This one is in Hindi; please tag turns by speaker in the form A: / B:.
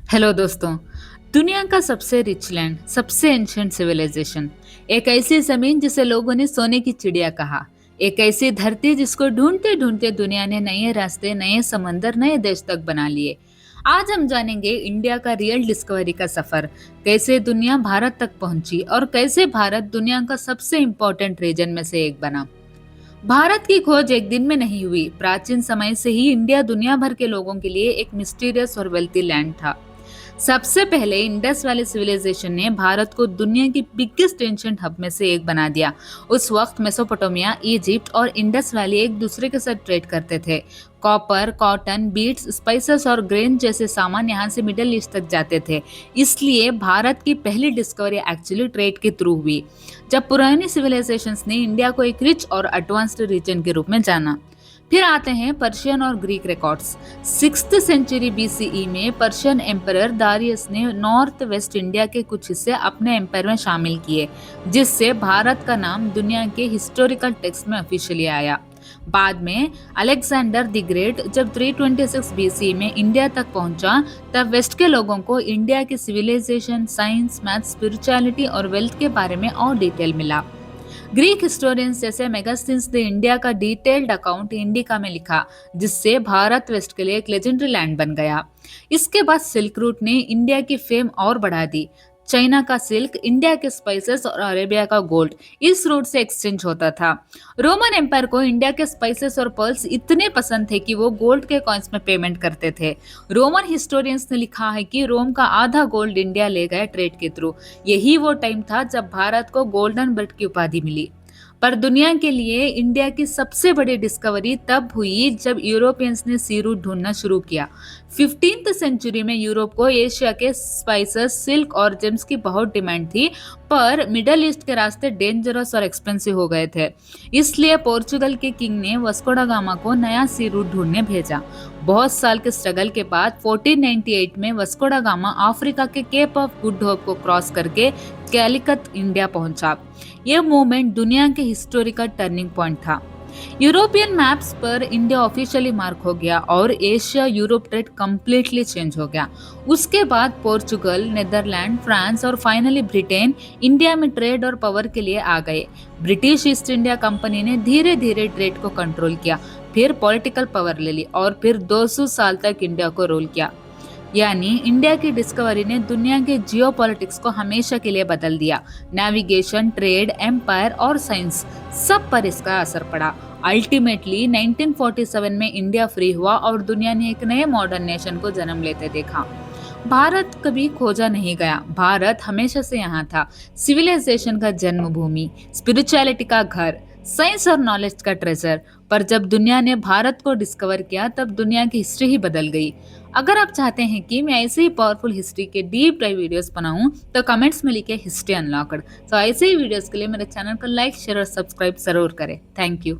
A: हेलो दोस्तों। दुनिया का सबसे रिच लैंड, सबसे एंशिएंट सिविलाइजेशन, एक ऐसी जमीन जिसे लोगों ने सोने की चिड़िया कहा, एक ऐसी धरती जिसको ढूंढते ढूंढते दुनिया ने नए रास्ते, नए समंदर, नए देश तक बना लिए। आज हम जानेंगे इंडिया का रियल डिस्कवरी का सफर, कैसे दुनिया भारत तक पहुंची और कैसे भारत दुनिया का सबसे इंपॉर्टेंट रीजन में से एक बना। भारत की खोज एक दिन में नहीं हुई। प्राचीन समय से ही इंडिया दुनिया भर के लोगों के लिए एक मिस्टीरियस और वेल्थी लैंड था। सबसे पहले इंडस वैली सिविलाइजेशन ने भारत को दुनिया की बिगेस्ट एंशिएंट हब में से एक बना दिया। उस वक्त मेसोपोटामिया, इजिप्ट और इंडस वैली एक दूसरे के साथ ट्रेड करते थे। कॉपर, कॉटन, बीड्स, स्पाइसेस और ग्रेन जैसे सामान यहाँ से मिडिल ईस्ट तक जाते थे। इसलिए भारत की पहली डिस्कवरी एक्चुअली ट्रेड के थ्रू हुई, जब पुरानी सिविलाइजेशंस ने इंडिया को एक रिच और एडवांस्ड रीजन के रूप में जाना। फिर आते हैं पर्शियन और Greek records. 6th century BCE में पर्शियन एम्परर दारियस ने नॉर्थ वेस्ट इंडिया के कुछ हिस्से अपने एम्पायर में शामिल किए, जिससे भारत का नाम दुनिया के हिस्टोरिकल टेक्स्ट में ऑफिशियली आया। बाद में अलेक्जेंडर द ग्रेट जब 326 बीसी में इंडिया तक पहुंचा, तब वेस्ट के लोगों को इंडिया की सिविलाइजेशन, साइंस, मैथ, स्पिरिचुअलिटी और वेल्थ के बारे में और डिटेल मिला। ग्रीक हिस्टोरियंस जैसे मेगास्थनीज ने इंडिया का डिटेल्ड अकाउंट इंडिका में लिखा, जिससे भारत वेस्ट के लिए एक लेजेंडरी लैंड बन गया। इसके बाद सिल्क रूट ने इंडिया की फेम और बढ़ा दी। चाइना का सिल्क, इंडिया के स्पाइसेस और अरेबिया का गोल्ड इस रूट से एक्सचेंज होता था। रोमन एम्पायर को इंडिया के स्पाइसेस और पर्ल्स इतने पसंद थे कि वो गोल्ड के कॉइन्स में पेमेंट करते थे। रोमन हिस्टोरियंस ने लिखा है कि रोम का आधा गोल्ड इंडिया ले गया ट्रेड के थ्रू। यही वो टाइम था जब भारत को गोल्डन ब्रिट की उपाधि मिली। पर दुनिया के लिए इंडिया की सबसे बड़ी डिस्कवरी तब हुई जब यूरोपियंस ने सी रूट ढूंढना शुरू किया। 15th सेंचुरी में यूरोप को एशिया के स्पाइसेस, सिल्क और जेम्स की बहुत डिमांड थी, पर मिडल ईस्ट के रास्ते डेंजरस और एक्सपेंसिव हो गए थे। इसलिए पोर्चुगल के किंग ने वास्को ड गामा को नया सी रूट ढूंढने भेजा। बहुत साल के स्ट्रगल के बाद 1498 में वास्को ड गामा अफ्रीका के केप ऑफ गुड होप को क्रॉस करके कैलिकट इंडिया पहुंचा। यह मूवमेंट दुनिया के हिस्टोरिकल टर्निंग पॉइंट था। यूरोपियन मैप्स पर इंडिया ऑफिशियली मार्क हो गया और Asia Europe trade completely change हो गया। उसके बाद पोर्चुगल, नेदरलैंड, फ्रांस और फाइनली ब्रिटेन इंडिया में ट्रेड और पावर के लिए आ गए। ब्रिटिश ईस्ट इंडिया कंपनी ने धीरे धीरे ट्रेड को कंट्रोल किया, फिर पॉलिटिकल पावर ले ली और फिर 200 साल तक इंडिया को रूल किया। यानी इंडिया की डिस्कवरी ने दुनिया के जियोपॉलिटिक्स को हमेशा के लिए बदल दिया। नेविगेशन, ट्रेड, एम्पायर और साइंस, सब पर इसका असर पड़ा। अल्टीमेटली 1947 में इंडिया फ्री हुआ और दुनिया ने एक नए मॉडर्न नेशन को जन्म लेते देखा। भारत कभी खोजा नहीं गया, भारत हमेशा से यहाँ था। सिविलाइजेशन का जन्मभूमि, स्पिरिचुअलिटी का घर, साइंस और नॉलेज का ट्रेजर। पर जब दुनिया ने भारत को डिस्कवर किया, तब दुनिया की हिस्ट्री ही बदल गई। अगर आप चाहते हैं कि मैं ऐसे ही पावरफुल हिस्ट्री के डीप डाइव वीडियोस बनाऊं, तो कमेंट्स में लिखे हिस्ट्री अनलॉक्ड। तो ऐसे ही वीडियोस के लिए मेरे चैनल को लाइक, शेयर और सब्सक्राइब जरूर करें। Thank you.